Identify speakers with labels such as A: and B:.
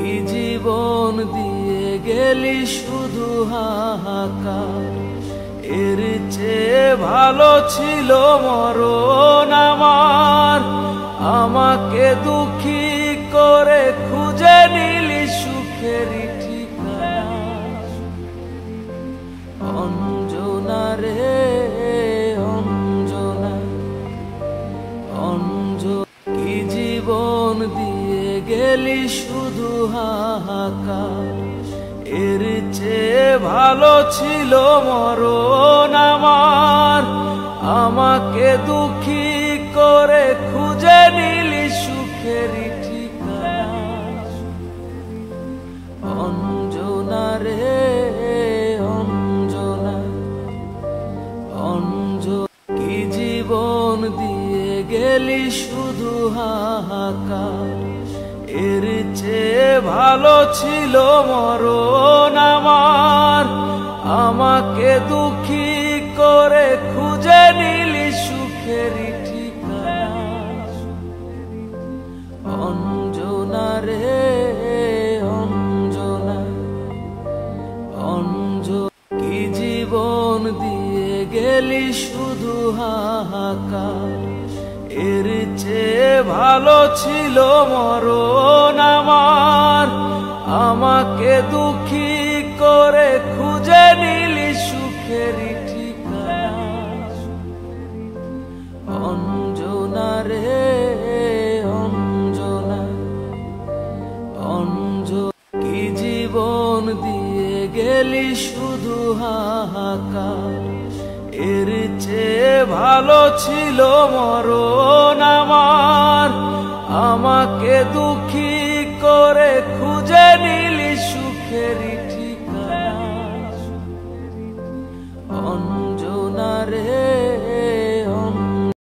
A: কি জীবন দিয়ে গেলি শুধু হাহাকার, এর চেয়ে ভালো ছিল মরণ আমার। আমাকে দুঃখী করে খুঁজে নিলি সুখেরই ঠিকানা। অঞ্জনা রে অঞ্জনা, কি জীবন দিয়ে গেলি শুধু হাহাকার, এর চেয়ে ভালো ছিল মরণ আমার। আমাকে দুঃখী করে খুঁজে নিলি সুখেরই ঠিকানা। অঞ্জনা রে অঞ্জনা, কি জীবন দিয়ে গেলি শুধু হাহাকার, এর চেয়ে ভালো ছিল মরণ আমার। আমাকে দুঃখী করে খুঁজে নিলি সুখেরই ঠিকানা। অঞ্জনা রে অঞ্জনা, কি জীবন দিয়ে গেলি শুধু হাহাকার, এর চেয়ে ভালো ছিল মরণ আমার। আমাকে দুঃখী করে খুঁজে নিলি সুখেরই ঠিকানা। অঞ্জনা রে অঞ্জনা, কি জীবন দিয়ে গেলি শুধু হাহাকার, এর চেয়ে ভালো ছিল মরণ আমার। আমাকে দুঃখী করে খুঁজে নিলি সুখেরই ঠিকানা। অঞ্জনা রে